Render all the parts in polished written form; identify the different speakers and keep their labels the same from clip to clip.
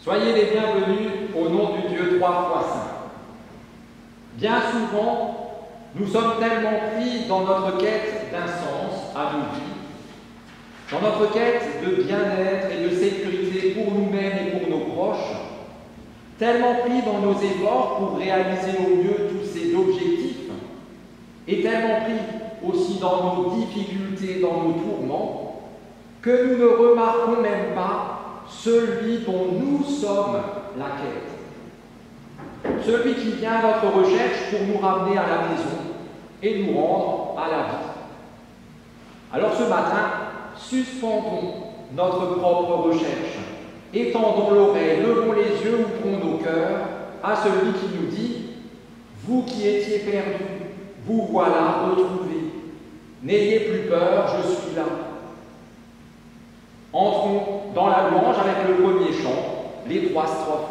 Speaker 1: Soyez les bienvenus au nom du Dieu trois fois saint. Bien souvent, nous sommes tellement pris dans notre quête d'un sens à nos vies, dans notre quête de bien-être et de sécurité pour nous-mêmes et pour nos proches, tellement pris dans nos efforts pour réaliser au mieux tous ces objectifs, et tellement pris aussi dans nos difficultés, dans nos tourments, que nous ne remarquons même pas celui dont nous sommes la quête. Celui qui vient à notre recherche pour nous ramener à la maison et nous rendre à la vie. Alors ce matin, suspendons notre propre recherche, étendons l'oreille, levons les yeux, ouvrons nos cœurs à celui qui nous dit « Vous qui étiez perdus, vous voilà retrouvés. N'ayez plus peur, je suis là. » Entrons dans la louange avec le premier chant, les 3 strophes.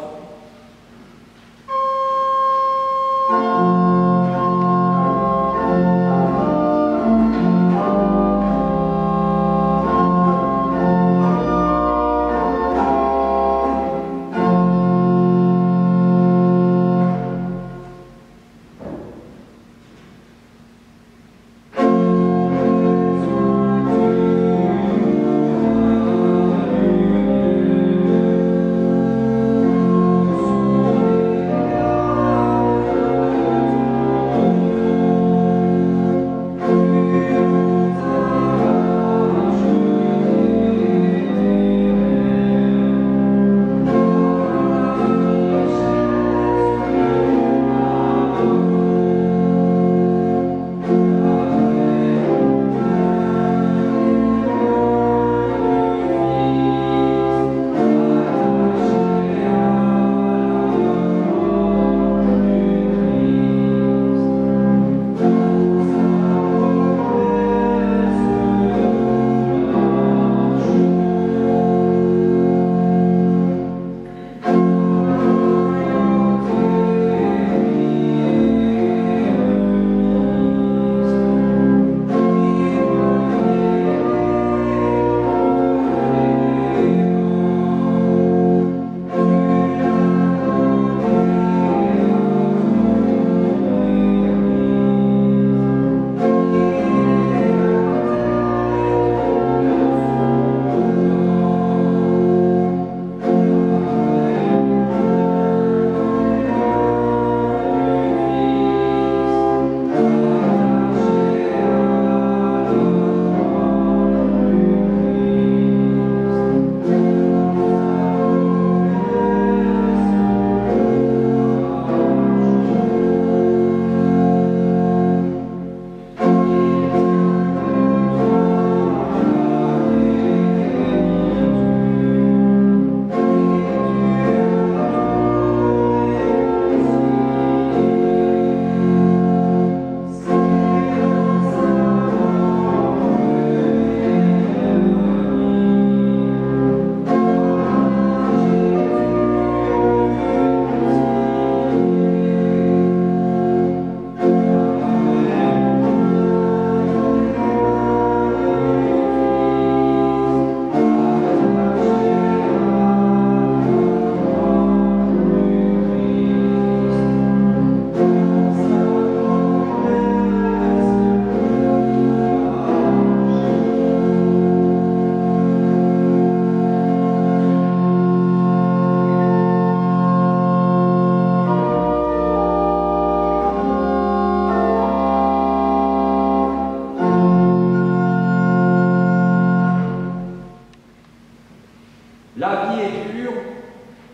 Speaker 1: La vie est dure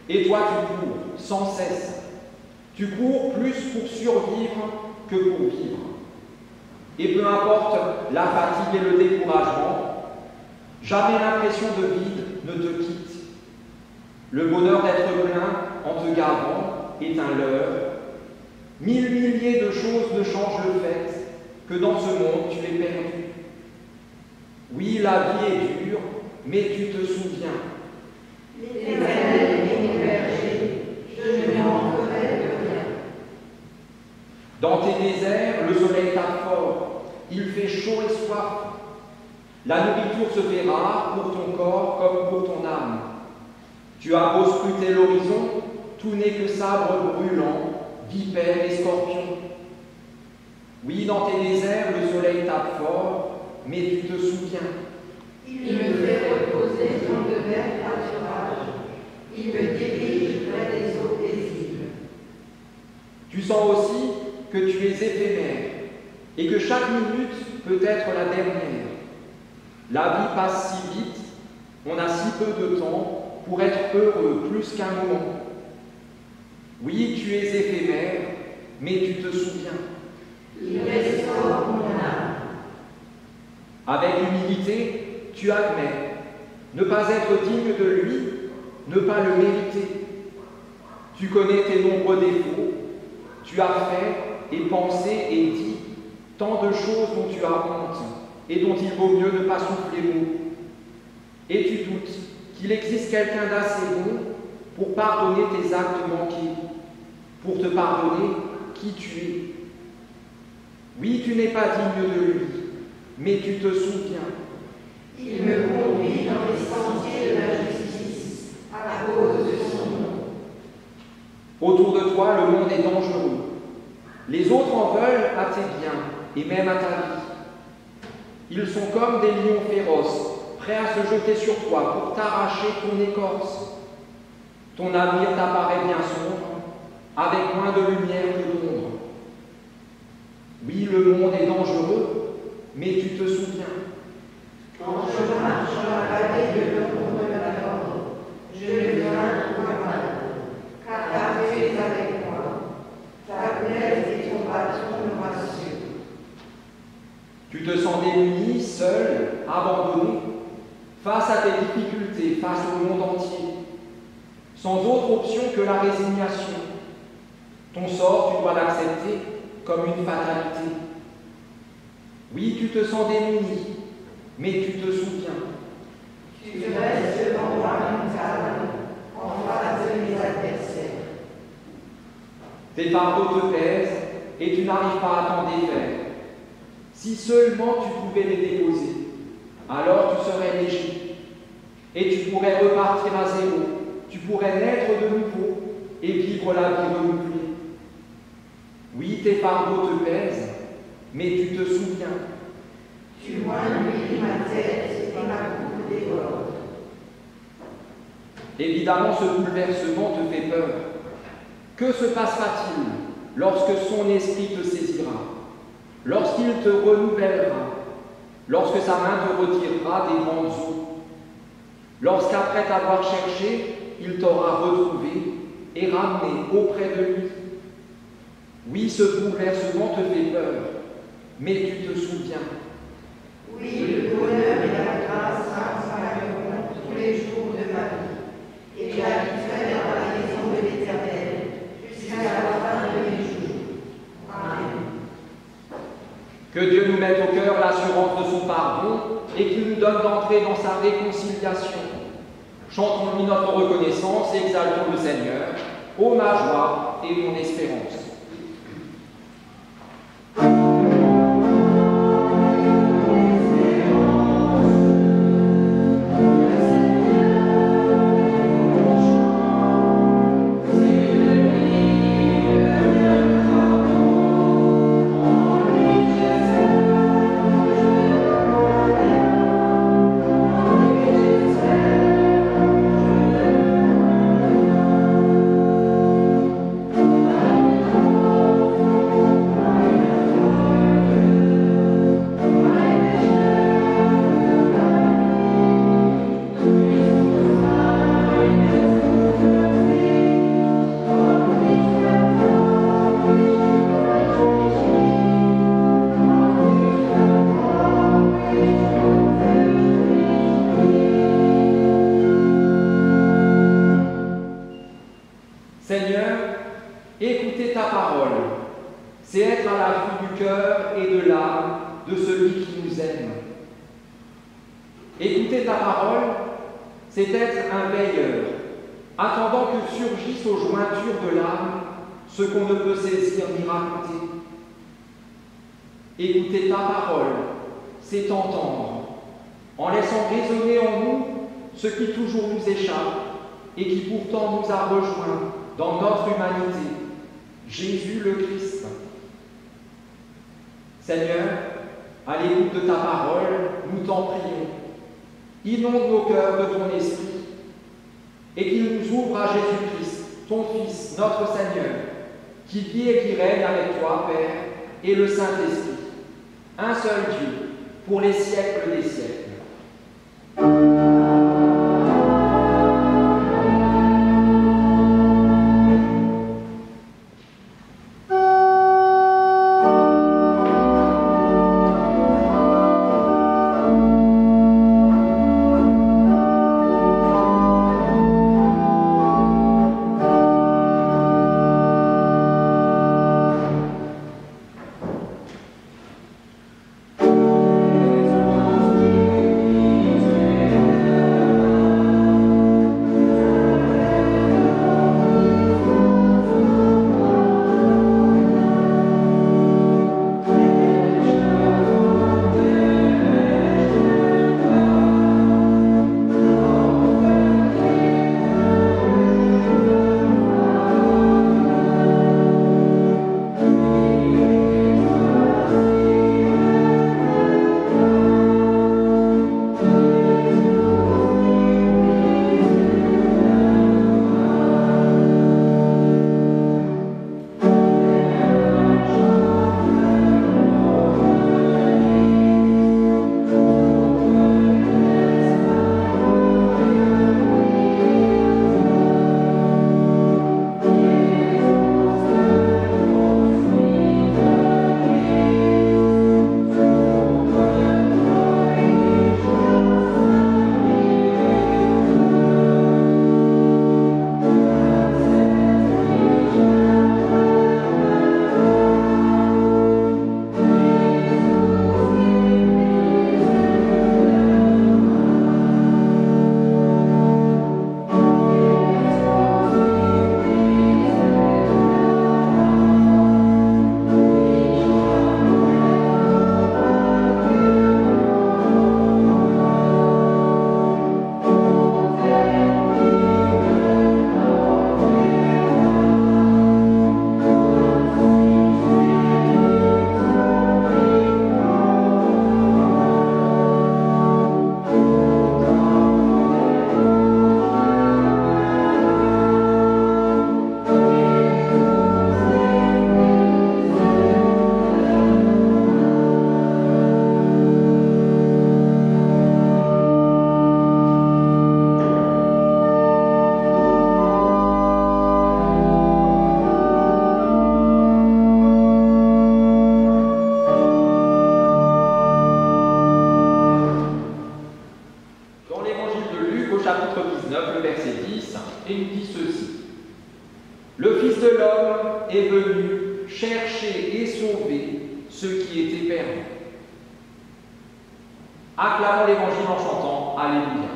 Speaker 1: et toi tu cours sans cesse. Tu cours plus pour survivre que pour vivre. Et peu importe la fatigue et le découragement, jamais l'impression de vide ne te quitte. Le bonheur d'être plein en te gardant est un leurre. 1000 milliers de choses ne changent le fait que dans ce monde tu es perdu. Oui, la vie est dure, mais tu te souviens.
Speaker 2: L'Éternel est mon berger, je ne manquerai de rien.
Speaker 1: Dans tes déserts, le soleil tape fort, il fait chaud et soif. La nourriture se fait rare pour ton corps comme pour ton âme. Tu as beau scruter l'horizon, tout n'est que sabre brûlant, vipères et scorpions. Oui, dans tes déserts, le soleil tape fort, mais tu te souviens.
Speaker 2: Il me fait reposer dans de verts pâturages. Il me dirige près des eaux paisibles.
Speaker 1: Tu sens aussi que tu es éphémère et que chaque minute peut être la dernière. La vie passe si vite, on a si peu de temps pour être heureux plus qu'un moment. Oui, tu es éphémère, mais tu te souviens.
Speaker 2: Il restaure mon âme.
Speaker 1: Avec humilité, tu admets ne pas être digne de lui, ne pas le mériter. Tu connais tes nombreux défauts, tu as fait et pensé et dit tant de choses dont tu as honte et dont il vaut mieux ne pas souffler mot. Et tu doutes qu'il existe quelqu'un d'assez bon pour pardonner tes actes manqués, pour te pardonner qui tu es. Oui, tu n'es pas digne de lui, mais tu te souviens.
Speaker 2: Il me conduit dans les sentiers de la justice, à cause de son nom.
Speaker 1: Autour de toi, le monde est dangereux. Les autres en veulent à tes biens et même à ta vie. Ils sont comme des lions féroces, prêts à se jeter sur toi pour t'arracher ton écorce. Ton avenir t'apparaît bien sombre, avec moins de lumière que d'ombre. Oui, le monde est dangereux, mais tu te souviens.
Speaker 2: Quand je marche dans la vallée de l'ombre de la mort, je ne crains point mal, car tu es avec moi. Ta plaie et ton bâton me rassurent.
Speaker 1: Tu te sens démuni, seul, abandonné, face à tes difficultés, face au monde entier, sans autre option que la résignation. Ton sort, tu dois l'accepter comme une fatalité. Oui, tu te sens démuni, mais tu te souviens.
Speaker 2: Tu restes devant moi une calme, en face de mes adversaires.
Speaker 1: Tes fardeaux te pèsent et tu n'arrives pas à t'en défaire. Si seulement tu pouvais les déposer, alors tu serais léger. Et tu pourrais repartir à zéro, tu pourrais naître de nouveau et vivre la vie renouvelée. Oui, tes fardeaux te pèsent, mais tu te souviens.
Speaker 2: Tu moignis ma tête et ma coupe déborde.
Speaker 1: Évidemment, ce bouleversement te fait peur. Que se passera-t-il lorsque son esprit te saisira, lorsqu'il te renouvellera, lorsque sa main te retirera des grandes eaux, lorsqu'après t'avoir cherché, il t'aura retrouvé et ramené auprès de lui? Oui, ce bouleversement te fait peur, mais tu te souviens.
Speaker 2: Oui, le bonheur et la grâce m'accompagneront tous les jours de ma vie, et j'habiterai dans la maison de l'Éternel jusqu'à la fin de mes jours. Amen.
Speaker 1: Que Dieu nous mette au cœur l'assurance de son pardon et qu'il nous donne d'entrer dans sa réconciliation. Chantons-lui notre reconnaissance et exaltons le Seigneur, ô ma joie et mon espérance. Seigneur, écouter ta parole, c'est être à l'affût du cœur et de l'âme de celui qui nous aime. Écouter ta parole, c'est être un veilleur, attendant que surgisse aux jointures de l'âme ce qu'on ne peut saisir ni raconter. Écouter ta parole, c'est t'entendre, en laissant résonner en nous ce qui toujours nous échappe, et qui pourtant nous a rejoints dans notre humanité, Jésus le Christ. Seigneur, à l'écoute de ta parole, nous t'en prions. Inonde nos cœurs de ton esprit et qu'il nous ouvre à Jésus-Christ, ton Fils, notre Seigneur, qui vit et qui règne avec toi, Père, et le Saint-Esprit, un seul Dieu, pour les siècles des siècles. Est venu chercher et sauver ceux qui étaient perdus. Acclamons l'Évangile en chantant Alléluia.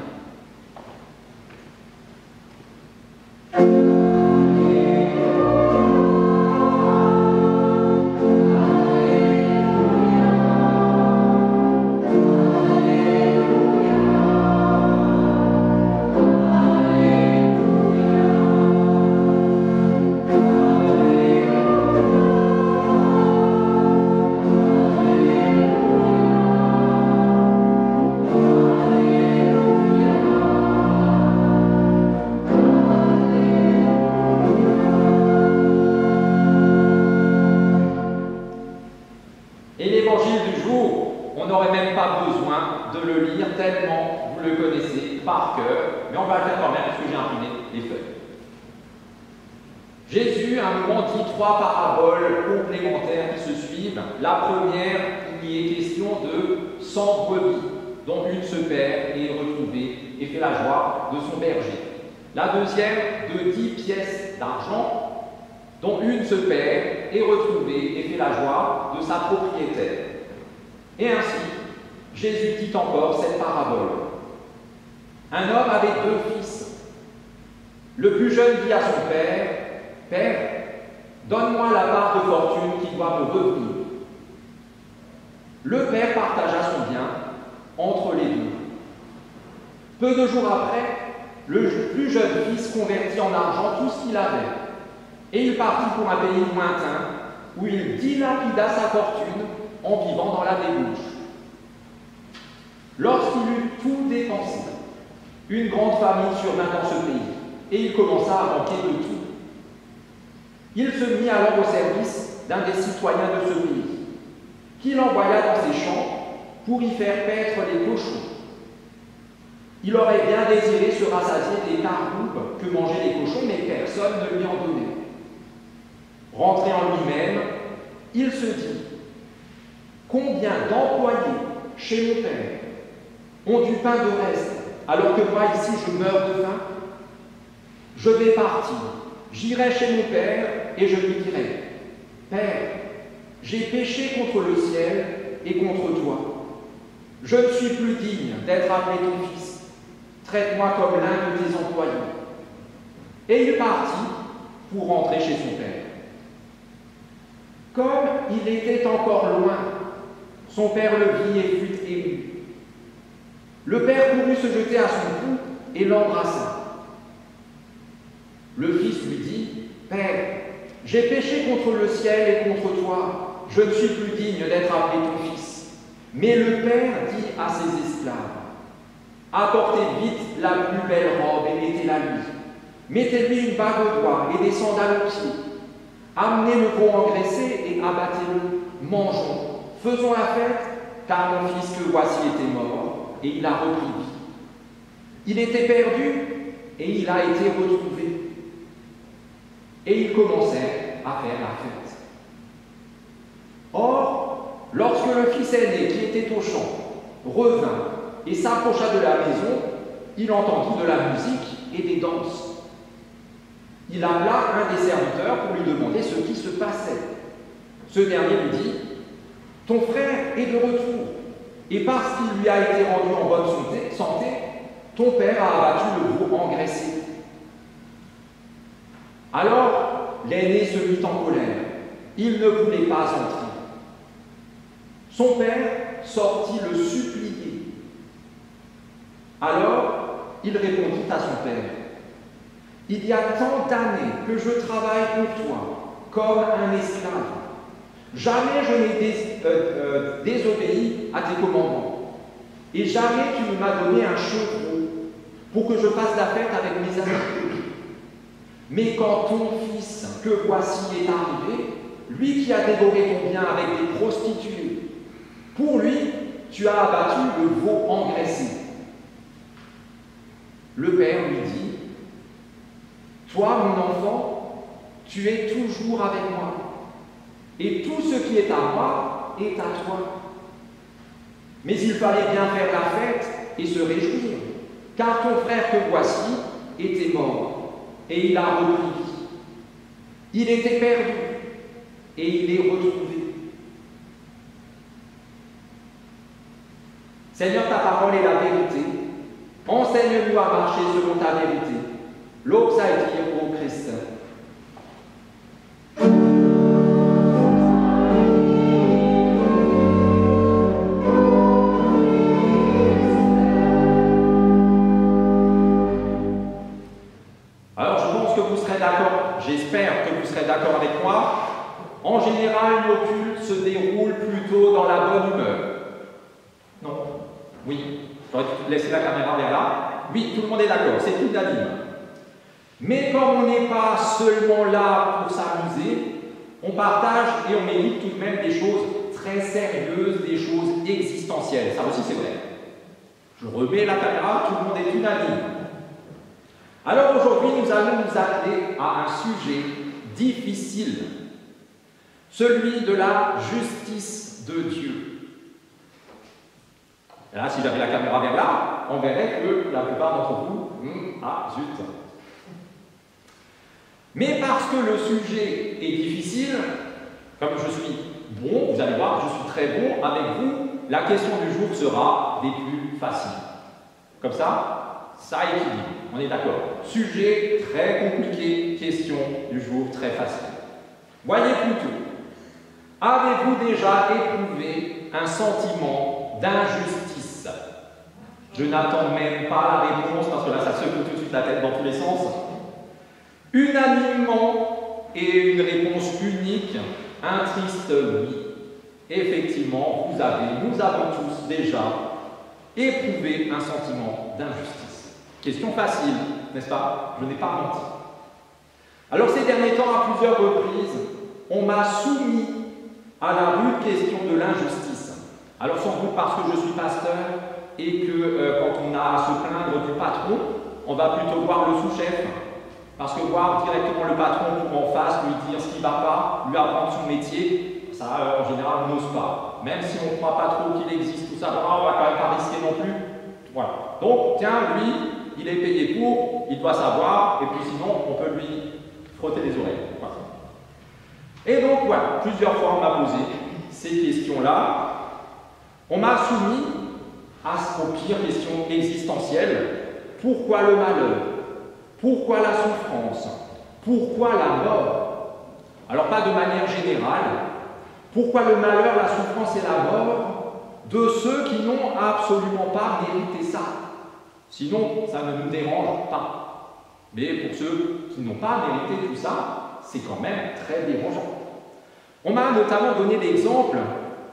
Speaker 1: Tellement vous le connaissez par cœur, mais on va le faire quand même parce que j'ai imprimé les feuilles. Jésus, à un moment, dit 3 paraboles complémentaires qui se suivent. La première, il y est question de 100 brebis, dont une se perd et est retrouvée et fait la joie de son berger. La deuxième, de 10 pièces d'argent, dont une se perd, est retrouvée et fait la joie de sa propriétaire. Et ainsi, Jésus dit encore cette parabole. Un homme avait 2 fils. Le plus jeune dit à son père, « Père, donne-moi la part de fortune qui doit me revenir. » Le père partagea son bien entre les deux. Peu de jours après, le plus jeune fils convertit en argent tout ce qu'il avait, et il partit pour un pays lointain, où il dilapida sa fortune en vivant dans la débauche. Lorsqu'il eut tout dépensé, une grande famine survint dans ce pays, et il commença à manquer de tout. Il se mit alors au service d'un des citoyens de ce pays, qui l'envoya dans ses champs pour y faire paître les cochons. Il aurait bien désiré se rassasier des carboubes que mangeaient les cochons, mais personne ne lui en donnait. Rentré en lui-même, il se dit « Combien d'employés chez mon père ont du pain de reste, alors que moi ici je meurs de faim? Je vais partir, j'irai chez mon père et je lui dirai « Père, j'ai péché contre le ciel et contre toi. Je ne suis plus digne d'être appelé ton fils. Traite-moi comme l'un de tes employés. » Et il partit pour rentrer chez son père. Comme il était encore loin, son père le vit et fut ému. Le père courut se jeter à son cou et l'embrassa. Le fils lui dit « Père, j'ai péché contre le ciel et contre toi. Je ne suis plus digne d'être appelé ton fils. » Mais le père dit à ses esclaves « Apportez vite la plus belle robe et mettez-la lui. Mettez-lui une bague au doigt et des sandales aux pieds. Amenez le veau engraissé et abattez-le. Mangeons, faisons la fête, car mon fils que voici était mort, et il a repris vie. Il était perdu, et il a été retrouvé. » Et ils commencèrent à faire la fête. Or, lorsque le fils aîné qui était au champ revint et s'approcha de la maison, il entendit de la musique et des danses. Il appela un des serviteurs pour lui demander ce qui se passait. Ce dernier lui dit « Ton frère est de retour, et parce qu'il lui a été rendu en bonne santé, ton père a abattu le veau engraissé. » Alors, l'aîné se mit en colère. Il ne voulait pas entrer. Son père sortit le supplier. Alors, il répondit à son père « Il y a tant d'années que je travaille pour toi, comme un esclave. Jamais je n'ai désobéi à tes commandements. Et jamais tu ne m'as donné un chevreau pour que je fasse la fête avec mes amis. Mais quand ton fils, que voici, est arrivé, lui qui a dévoré ton bien avec des prostituées, pour lui, tu as abattu le veau engraissé. » Le père lui dit « Toi, mon enfant, tu es toujours avec moi, et tout ce qui est à moi est à toi. Mais il fallait bien faire la fête et se réjouir, car ton frère que voici était mort, et il a repris vie. Il était perdu, et il est retrouvé. » Seigneur, ta parole est la vérité. Enseigne-nous à marcher selon ta vérité. L'obsaïdir au Christ. Alors, je pense que vous serez d'accord, j'espère que vous serez d'accord avec moi. En général, nos cultes se déroulent plutôt dans la bonne humeur. Non? Oui. J'aurais dû laisser la caméra vers là. Oui, tout le monde est d'accord, c'est unanime. Mais comme on n'est pas seulement là pour s'amuser, on partage et on médite tout de même des choses très sérieuses, des choses existentielles. Ça aussi, c'est vrai. Je remets la caméra, tout le monde est unanime. Alors aujourd'hui, nous allons nous atteler à un sujet difficile, celui de la justice de Dieu. Et là, si j'avais la caméra vers là, on verrait que la plupart d'entre vous, ah zut. Mais parce que le sujet est difficile, comme je suis bon, vous allez voir, je suis très bon avec vous, la question du jour sera des plus faciles. Comme ça équilibre, on est d'accord. Sujet très compliqué, question du jour très facile. Voyez plutôt, avez-vous déjà éprouvé un sentiment d'injustice? Je n'attends même pas la réponse parce que là, ça secoue tout de suite la tête dans tous les sens. Unanimement et une réponse unique, un triste oui. Effectivement, nous avons tous déjà éprouvé un sentiment d'injustice. Question facile, n'est-ce pas? Je n'ai pas menti. Alors ces derniers temps, à plusieurs reprises, on m'a soumis à la rude question de l'injustice. Alors sans doute parce que je suis pasteur et que quand on a à se plaindre du patron, on va plutôt voir le sous-chef. Parce que voir directement le patron pour en face, lui dire ce qui ne va pas, lui apprendre son métier, ça en général on n'ose pas. Même si on ne croit pas trop qu'il existe tout ça, on ne va quand même pas risquer non plus. Voilà. Donc tiens, lui, il est payé pour, il doit savoir, et puis sinon on peut lui frotter les oreilles. Voilà. Et donc voilà, plusieurs fois on m'a posé ces questions-là. On m'a soumis aux pires questions existentielles. Pourquoi le malheur? Pourquoi la souffrance? Pourquoi la mort? Alors pas de manière générale. Pourquoi le malheur, la souffrance et la mort de ceux qui n'ont absolument pas mérité ça? Sinon, ça ne nous dérange pas. Mais pour ceux qui n'ont pas mérité tout ça, c'est quand même très dérangeant. On m'a notamment donné l'exemple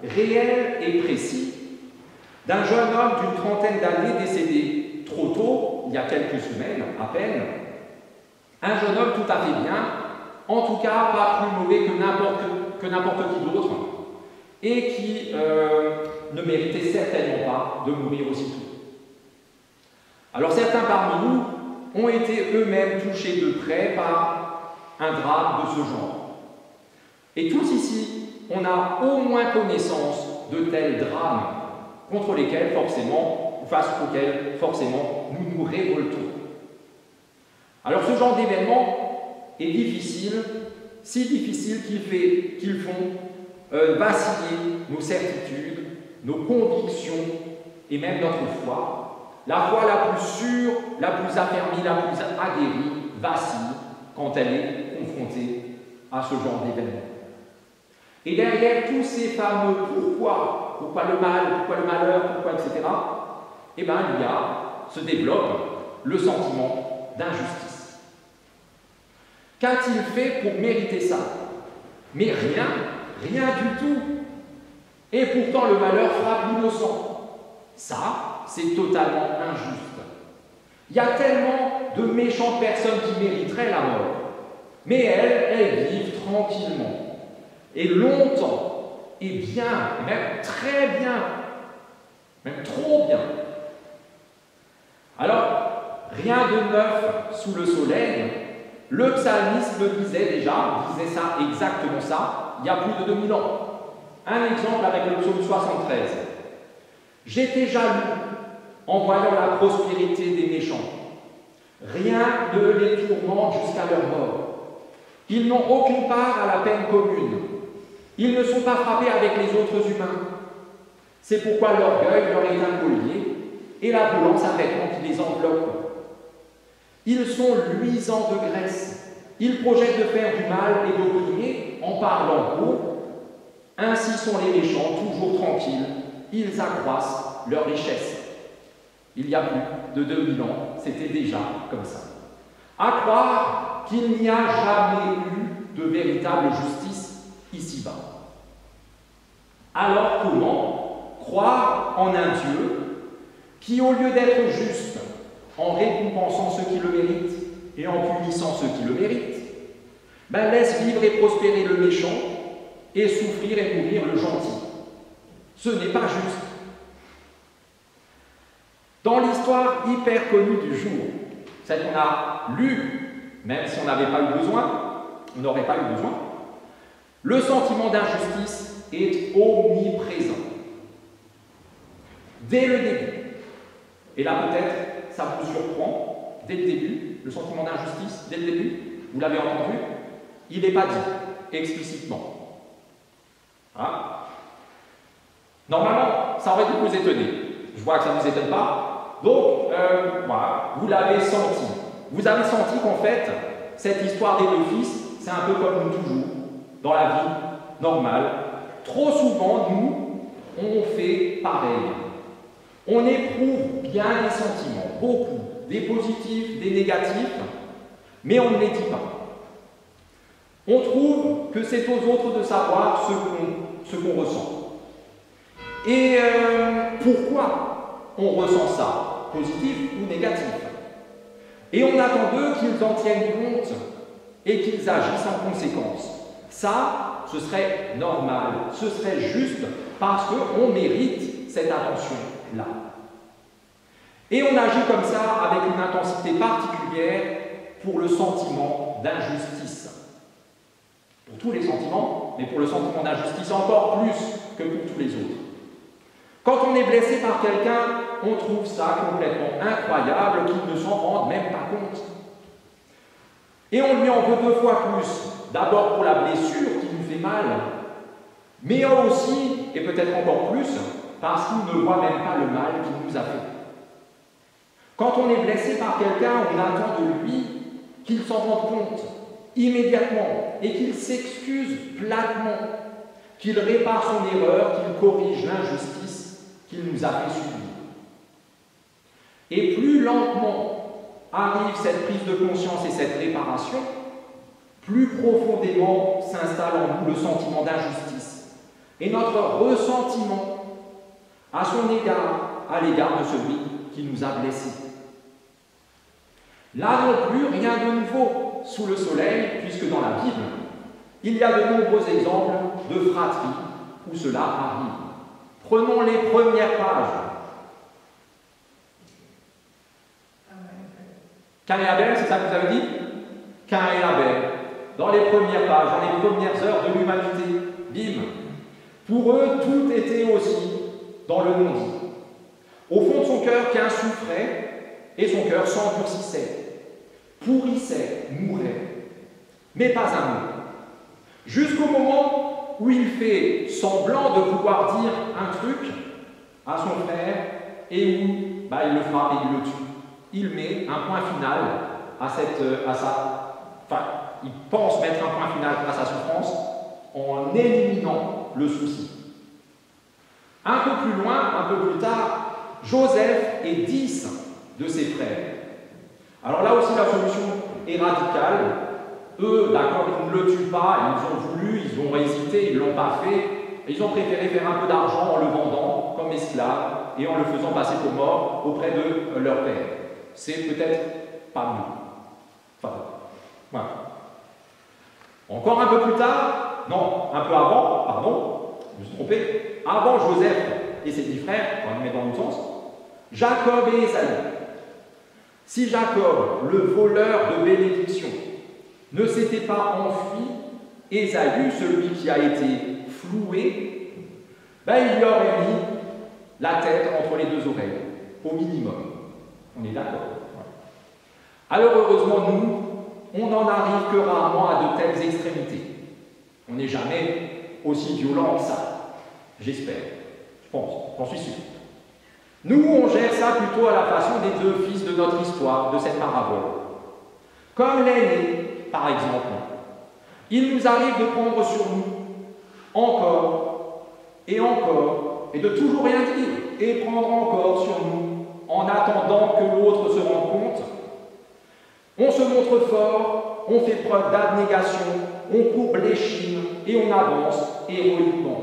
Speaker 1: réel et précis d'un jeune homme d'une trentaine d'années décédé trop tôt, il y a quelques semaines à peine. Un jeune homme tout à fait bien, en tout cas pas plus mauvais que n'importe qui d'autre, et qui ne méritait certainement pas de mourir aussitôt. Alors certains parmi nous ont été eux-mêmes touchés de près par un drame de ce genre. Et tous ici, on a au moins connaissance de tels drames contre lesquels forcément, ou face auxquels forcément nous nous révoltons. Alors ce genre d'événement est difficile, si difficile qu'ils font vaciller nos certitudes, nos convictions et même notre foi. La foi la plus sûre, la plus affermie, la plus aguerrie vacille quand elle est confrontée à ce genre d'événement. Et derrière tous ces fameux pourquoi le mal, pourquoi le malheur, pourquoi, etc., eh bien, se développe le sentiment d'injustice. Qu'a-t-il fait pour mériter ça? Mais rien du tout. Et pourtant, le malheur frappe l'innocent. Ça, c'est totalement injuste. Il y a tellement de méchantes personnes qui mériteraient la mort, mais elles vivent tranquillement. Et longtemps, et bien, et même très bien, même trop bien. Alors, rien de neuf sous le soleil. Le psalmiste disait ça, exactement ça, il y a plus de 2000 ans. Un exemple avec le psaume 73. « J'étais jaloux en voyant la prospérité des méchants. Rien ne les tourmente jusqu'à leur mort. Ils n'ont aucune part à la peine commune. Ils ne sont pas frappés avec les autres humains. C'est pourquoi l'orgueil leur est un collier et la violence un vêtement qui les enveloppe. Ils sont luisants de graisse. Ils projettent de faire du mal et d'opprimer en parlant haut. Ainsi sont les méchants, toujours tranquilles. Ils accroissent leur richesse. » Il y a plus de 2000 ans, c'était déjà comme ça. À croire qu'il n'y a jamais eu de véritable justice ici-bas. Alors comment croire en un Dieu qui, au lieu d'être juste en récompensant ceux qui le méritent et en punissant ceux qui le méritent, laisse vivre et prospérer le méchant et souffrir et mourir le gentil? Ce n'est pas juste. Dans l'histoire hyper connue du jour, celle qu'on a lue, même si on n'avait pas eu besoin, on n'aurait pas eu besoin, le sentiment d'injustice est omniprésent. Dès le début. Et là, peut-être, ça vous surprend, dès le début, le sentiment d'injustice, dès le début, vous l'avez entendu, il n'est pas dit explicitement. Voilà. Normalement, ça aurait dû vous étonner. Je vois que ça ne vous étonne pas. Donc, voilà, vous l'avez senti. Vous avez senti qu'en fait, cette histoire des deux fils, c'est un peu comme nous toujours, dans la vie normale. Trop souvent, nous, on fait pareil. On éprouve bien des sentiments, beaucoup, des positifs, des négatifs, mais on ne les dit pas. On trouve que c'est aux autres de savoir ce qu'on ressent. Et pourquoi on ressent ça, positif ou négatif? Et on attend d'eux qu'ils en tiennent compte et qu'ils agissent en conséquence. Ça, ce serait normal, ce serait juste parce qu'on mérite cette attention-là. Et on agit comme ça avec une intensité particulière pour le sentiment d'injustice. Pour tous les sentiments, mais pour le sentiment d'injustice encore plus que pour tous les autres. Quand on est blessé par quelqu'un, on trouve ça complètement incroyable qu'il ne s'en rende même pas compte. Et on lui en veut 2 fois plus. D'abord pour la blessure qui nous fait mal, mais aussi, et peut-être encore plus, parce qu'il ne voit même pas le mal qu'il nous a fait. Quand on est blessé par quelqu'un, on attend de lui qu'il s'en rende compte immédiatement et qu'il s'excuse platement, qu'il répare son erreur, qu'il corrige l'injustice qu'il nous a fait subir. Et plus lentement arrive cette prise de conscience et cette réparation, plus profondément s'installe en nous le sentiment d'injustice et notre ressentiment à son égard, à l'égard de celui qui nous a blessés. Là non plus, rien de nouveau sous le soleil, puisque dans la Bible, il y a de nombreux exemples de fratrie où cela arrive. Prenons les premières pages. Caïn et Abel, c'est ça que vous avez dit? Caïn et Abel. Dans les premières pages, dans les premières heures de l'humanité, bim. Pour eux, tout était aussi dans le non-dit. Au fond de son cœur, Caïn souffrait et son cœur s'endurcissait, pourrissait, mourait. Mais pas un mot. Jusqu'au moment où il fait semblant de pouvoir dire un truc à son frère et où il le frappe et il le tue. Il met un point final il pense mettre un point final à sa souffrance en éliminant le souci. Un peu plus loin, un peu plus tard, Joseph et 10 de ses frères. Alors là aussi, la solution est radicale. Eux, d'accord, ils ne le tuent pas, ils ont voulu, ils ont hésité, ils ne l'ont pas fait. Ils ont préféré faire un peu d'argent en le vendant comme esclave et en le faisant passer pour mort auprès de leur père. C'est peut-être pas mieux. Enfin, voilà. Encore un peu plus tard, non, un peu avant, pardon, je me suis trompé, avant Joseph et ses 10 frères, on le met dans l'autre sens, Jacob et Ésaü. Si Jacob, le voleur de bénédiction, ne s'était pas enfui, Ésaü, celui qui a été floué, il lui aurait mis la tête entre les 2 oreilles, au minimum. On est d'accord. Alors heureusement, nous, on n'en arrive que rarement à de telles extrémités. On n'est jamais aussi violent que ça. J'espère. Je pense. J'en suis sûr. Nous, on gère ça plutôt à la façon des 2 fils de notre histoire, de cette parabole. Comme l'aîné, par exemple. Il nous arrive de prendre sur nous, encore, et de toujours rien dire, et prendre encore sur nous, en attendant que l'autre se rende compte. On se montre fort, on fait preuve d'abnégation, on courbe l'échine et on avance héroïquement.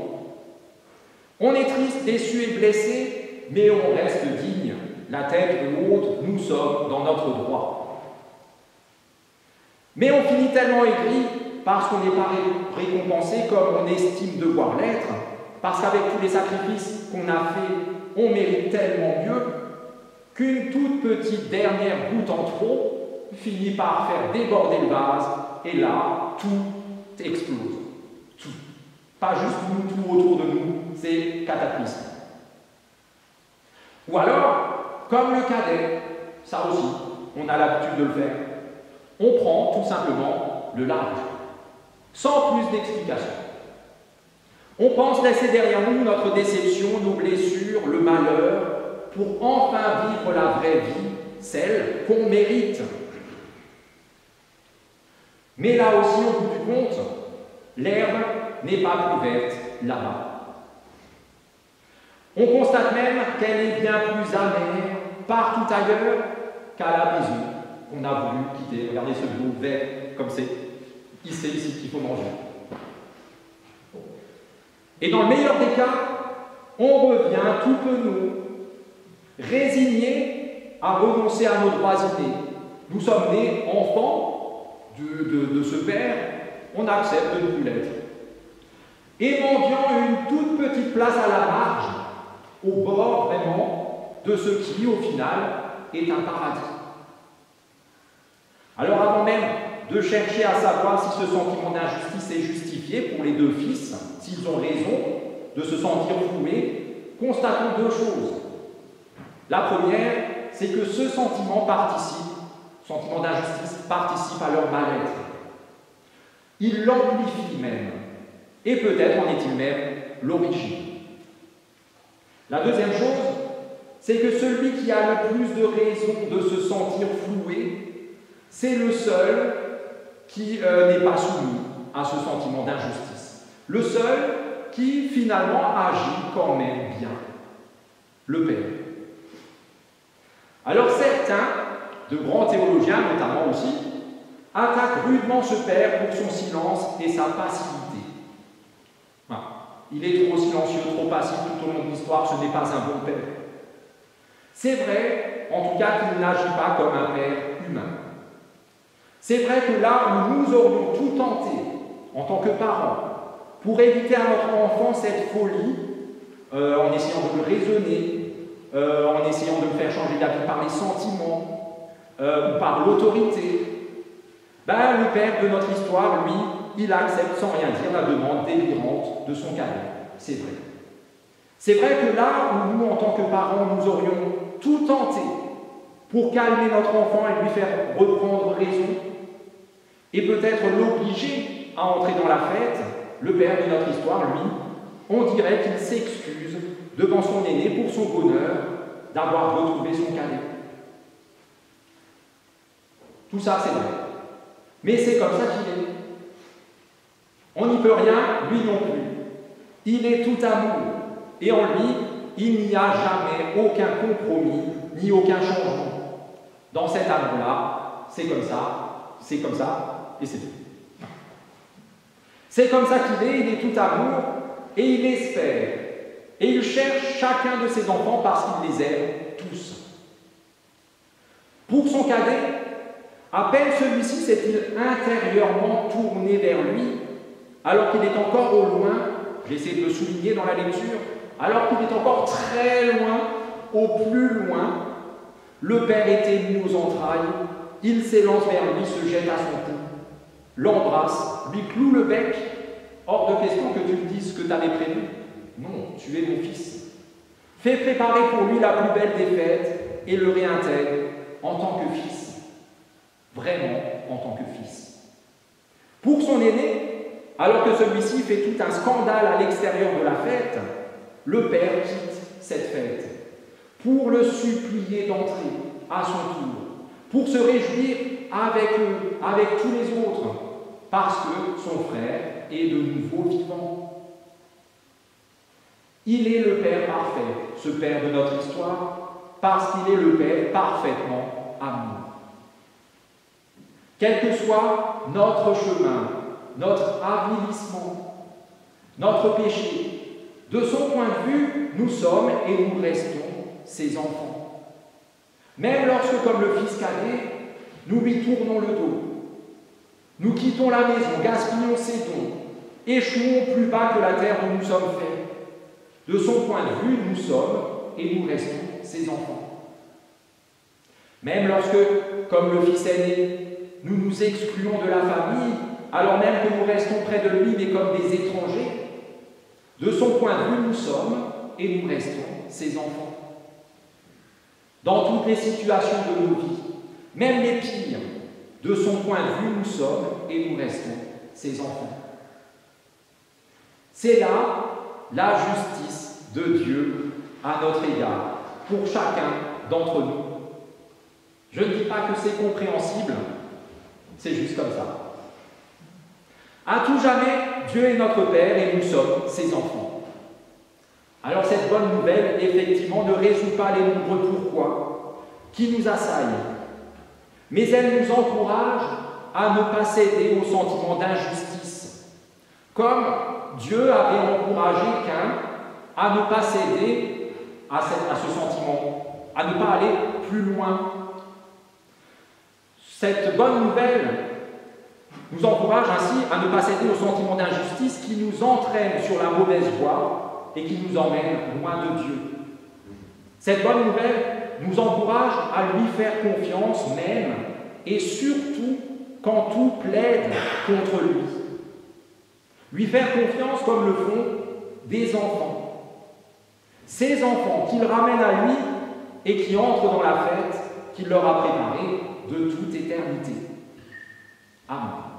Speaker 1: On est triste, déçu et blessé, mais on reste digne, la tête haute, nous sommes dans notre droit. Mais on finit tellement aigri parce qu'on n'est pas récompensé comme on estime devoir l'être, parce qu'avec tous les sacrifices qu'on a faits, on mérite tellement mieux qu'une toute petite dernière goutte en trop finit par faire déborder le vase, et là, tout explose. Tout. Pas juste nous, tout autour de nous, c'est cataclysme. Ou alors, comme le cadet, ça aussi, on a l'habitude de le faire, on prend tout simplement le large, sans plus d'explication. On pense laisser derrière nous notre déception, nos blessures, le malheur, pour enfin vivre la vraie vie, celle qu'on mérite. Mais là aussi, au bout du compte, l'herbe n'est pas plus verte là-bas. On constate même qu'elle est bien plus amère partout ailleurs qu'à la maison qu'on a voulu quitter. Regardez ce beau vert comme c'est ici qu'il faut manger. Et dans le meilleur des cas, on revient tout penaud, résigné à renoncer à nos droits innés. Nous sommes nés enfants de ce Père, on accepte de ne plus l'être. Et mendiant une toute petite place à la marge, au bord vraiment de ce qui, au final, est un paradis. Alors avant même de chercher à savoir si ce sentiment d'injustice est justifié pour les deux fils, s'ils ont raison de se sentir floués, constatons deux choses. La première, c'est que ce sentiment d'injustice participe à leur mal-être. Il l'amplifie même, et peut-être en est-il même l'origine. La deuxième chose, c'est que celui qui a le plus de raisons de se sentir floué, c'est le seul qui n'est pas soumis à ce sentiment d'injustice. Le seul qui, finalement, agit quand même bien. Le Père. Alors certains, de grands théologiens notamment aussi, attaquent rudement ce Père pour son silence et sa passivité. Voilà. Il est trop silencieux, trop passif tout au long de l'histoire, ce n'est pas un bon Père. C'est vrai, en tout cas, qu'il n'agit pas comme un Père humain. C'est vrai que là où nous aurions tout tenté, en tant que parents, pour éviter à notre enfant cette folie, en essayant de le raisonner, en essayant de le faire changer d'avis par les sentiments, ou par l'autorité, le Père de notre histoire, lui, il accepte sans rien dire la demande délirante de son cadet. C'est vrai. C'est vrai que là où nous, en tant que parents, nous aurions tout tenté pour calmer notre enfant et lui faire reprendre raison, et peut-être l'obliger à entrer dans la fête, le Père de notre histoire, lui, on dirait qu'il s'excuse devant son aîné pour son bonheur d'avoir retrouvé son cadet. Tout ça, c'est vrai. Mais c'est comme ça qu'il est. On n'y peut rien, lui non plus. Il est tout amour, et en lui, il n'y a jamais aucun compromis, ni aucun changement. Dans cet amour-là, c'est comme ça, et c'est tout. C'est comme ça qu'il est, il est tout amour, et il espère, et il cherche chacun de ses enfants parce qu'il les aime tous. Pour son cadet, à peine celui-ci s'est-il intérieurement tourné vers lui, alors qu'il est encore au loin, j'essaie de le souligner dans la lecture, alors qu'il est encore très loin, au plus loin, le Père est ému aux entrailles, il s'élance vers lui, se jette à son cou, l'embrasse, lui cloue le bec. Hors de question que tu me dises ce que tu avais prévu. Non, tu es mon fils. Fais préparer pour lui la plus belle des fêtes et le réintègre en tant que fils. Vraiment en tant que fils. Pour son aîné, alors que celui-ci fait tout un scandale à l'extérieur de la fête, le Père quitte cette fête pour le supplier d'entrer à son tour, pour se réjouir avec eux, avec tous les autres, parce que son frère est de nouveau vivant. Il est le Père parfait, ce Père de notre histoire, parce qu'il est le Père parfaitement amour. Quel que soit notre chemin, notre avilissement, notre péché, de son point de vue, nous sommes et nous restons ses enfants. Même lorsque, comme le fils cadet, nous lui tournons le dos, nous quittons la maison, gaspillons ses dons, échouons plus bas que la terre où nous sommes faits. De son point de vue, nous sommes et nous restons ses enfants. Même lorsque, comme le fils aîné, nous nous excluons de la famille, alors même que nous restons près de lui, mais comme des étrangers, de son point de vue, nous sommes et nous restons ses enfants. Dans toutes les situations de nos vies, même les pires, de son point de vue, nous sommes et nous restons ses enfants. C'est là la justice de Dieu à notre égard, pour chacun d'entre nous. Je ne dis pas que c'est compréhensible, c'est juste comme ça. À tout jamais, Dieu est notre Père et nous sommes ses enfants. Alors cette bonne nouvelle, effectivement, ne résout pas les nombreux pourquoi qui nous assaillent, mais elle nous encourage à ne pas céder au sentiment d'injustice, comme Dieu avait encouragé Caïn à ne pas céder à ce sentiment, à ne pas aller plus loin. Cette bonne nouvelle nous encourage ainsi à ne pas céder au sentiment d'injustice qui nous entraîne sur la mauvaise voie et qui nous emmène loin de Dieu. Cette bonne nouvelle nous encourage à lui faire confiance même et surtout quand tout plaide contre lui. Lui faire confiance comme le font des enfants. Ces enfants qu'il ramène à lui et qui entrent dans la fête qu'il leur a préparée de toute éternité. Amen.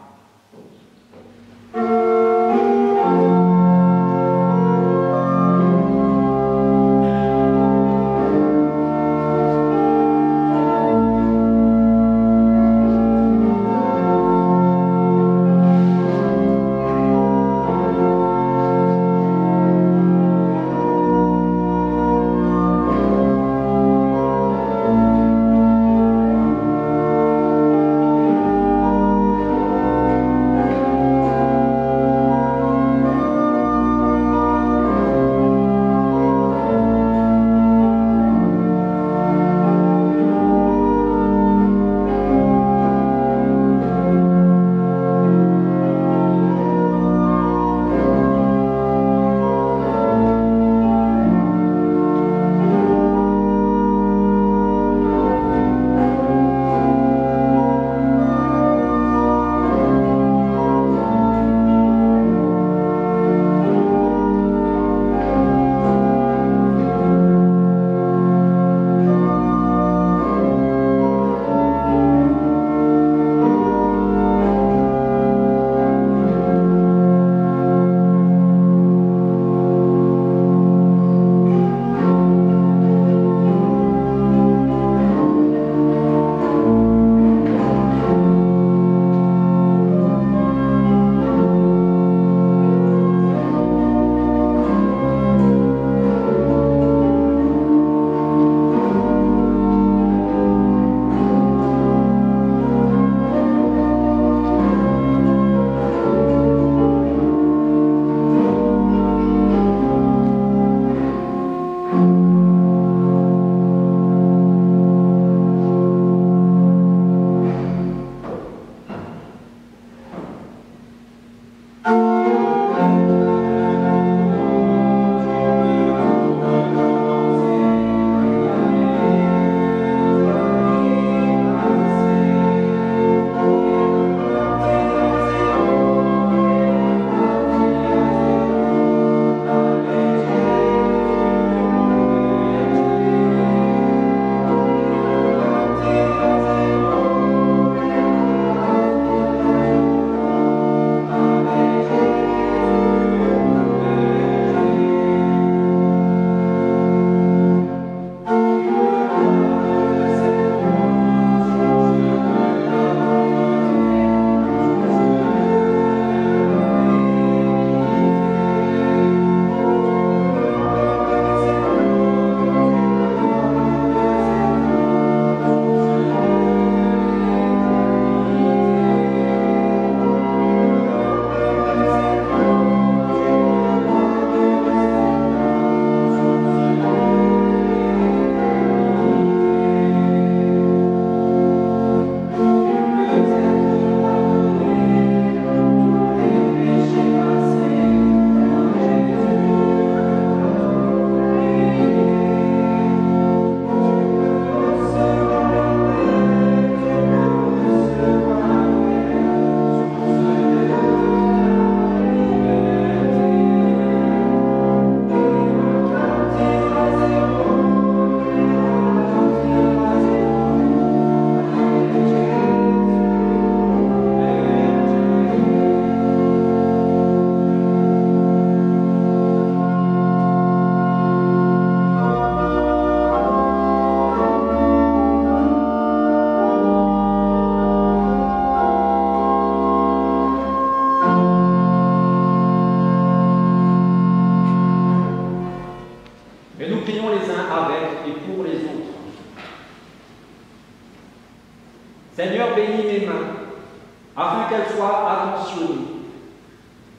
Speaker 1: afin qu'elle soit attentionnée,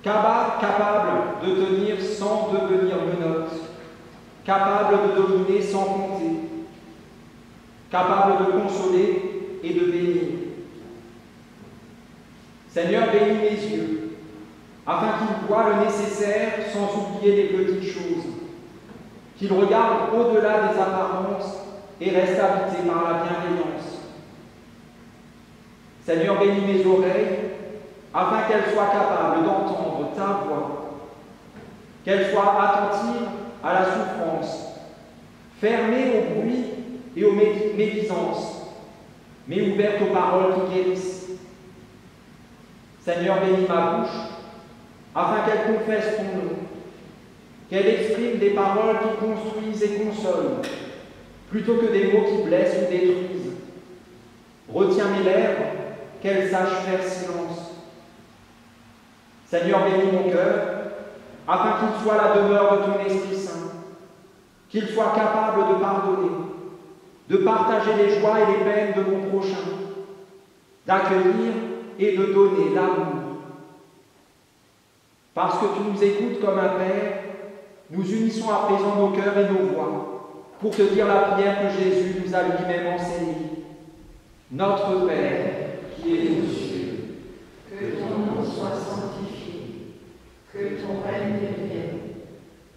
Speaker 1: capable de tenir sans devenir menotte, capable de dominer sans compter, capable de consoler et de bénir. Seigneur, bénis mes yeux, afin qu'ils voient le nécessaire sans oublier les petites choses, qu'ils regardent au-delà des apparences et restent habités par la bienveillance. Seigneur, bénis mes oreilles, afin qu'elles soient capables d'entendre ta voix, qu'elles soient attentives à la souffrance, fermées au bruit et aux médisances, mais ouvertes aux paroles qui guérissent. Seigneur, bénis ma bouche, afin qu'elle confesse ton nom, qu'elle exprime des paroles qui construisent et consolent, plutôt que des mots qui blessent ou détruisent. Retiens mes lèvres, qu'elles sachent faire silence. Seigneur, bénis mon cœur, afin qu'il soit la demeure de ton Esprit Saint, qu'il soit capable de pardonner, de partager les joies et les peines de mon prochain, d'accueillir et de donner l'amour. Parce que tu nous écoutes comme un Père, nous unissons à présent nos cœurs et nos voix pour te dire la prière que Jésus nous a lui-même enseignée. Notre Père, qui es aux cieux,
Speaker 2: que ton nom soit sanctifié, que ton règne vienne,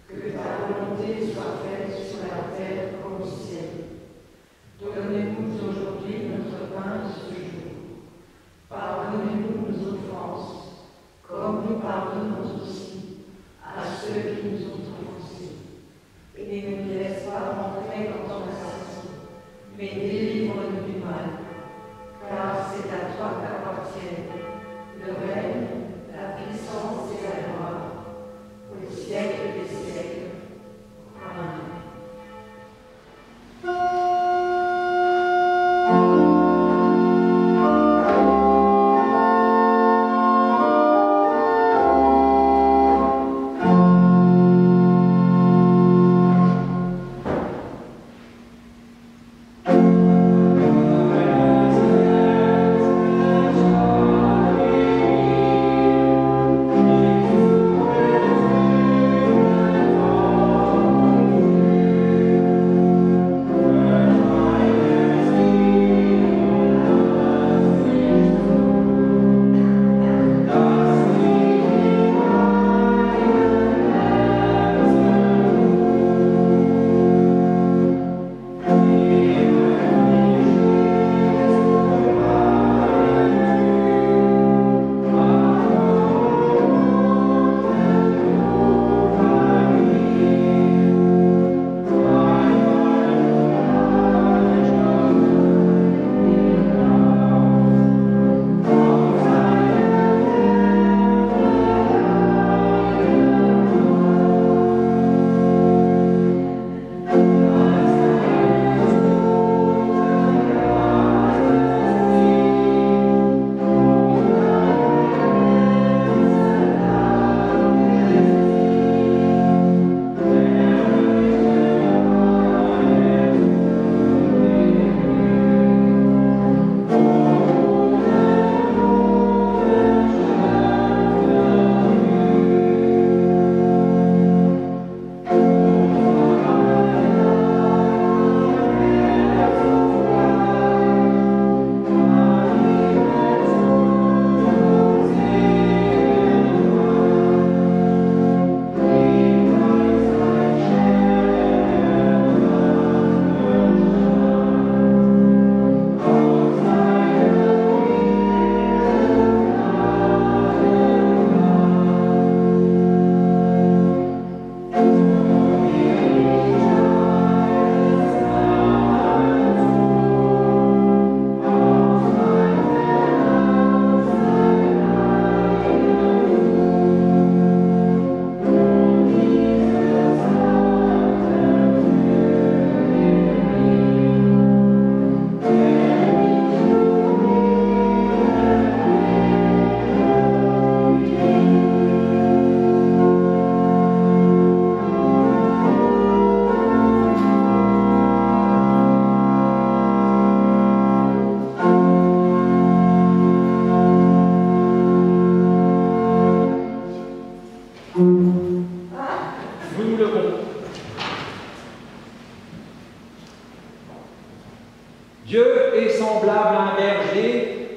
Speaker 2: que ta volonté soit faite sur la terre comme au ciel. Donne-nous aujourd'hui notre pain de ce jour. Pardonnez-nous nos offenses, comme nous pardonnons aussi à ceux qui nous ont offensés. Et ne nous laisse pas entrer dans tentation, mais délivre-nous du mal. Car c'est à toi qu'appartiennent le règne, la puissance et la gloire, au siècle des siècles. Amen.
Speaker 1: Amen.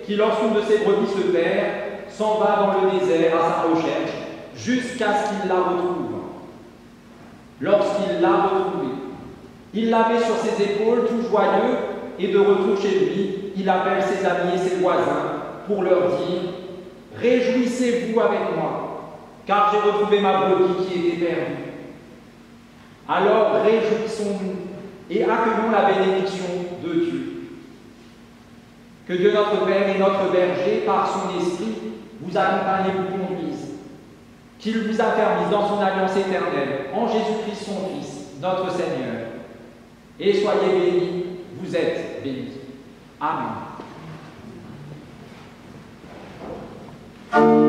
Speaker 1: qui, lorsqu'une de ses brebis se perd, s'en va dans le désert à sa recherche, jusqu'à ce qu'il la retrouve. Lorsqu'il l'a retrouvée, il la met sur ses épaules, tout joyeux, et de retour chez lui, il appelle ses amis et ses voisins pour leur dire « Réjouissez-vous avec moi, car j'ai retrouvé ma brebis qui était perdue. » Alors réjouissons-nous et accueillons la bénédiction de Dieu. Que Dieu notre Père et notre Berger, par son Esprit, vous accompagne et vous conduise. Qu'il vous affermisse dans son alliance éternelle, en Jésus-Christ son Fils, notre Seigneur. Et soyez bénis, vous êtes bénis. Amen.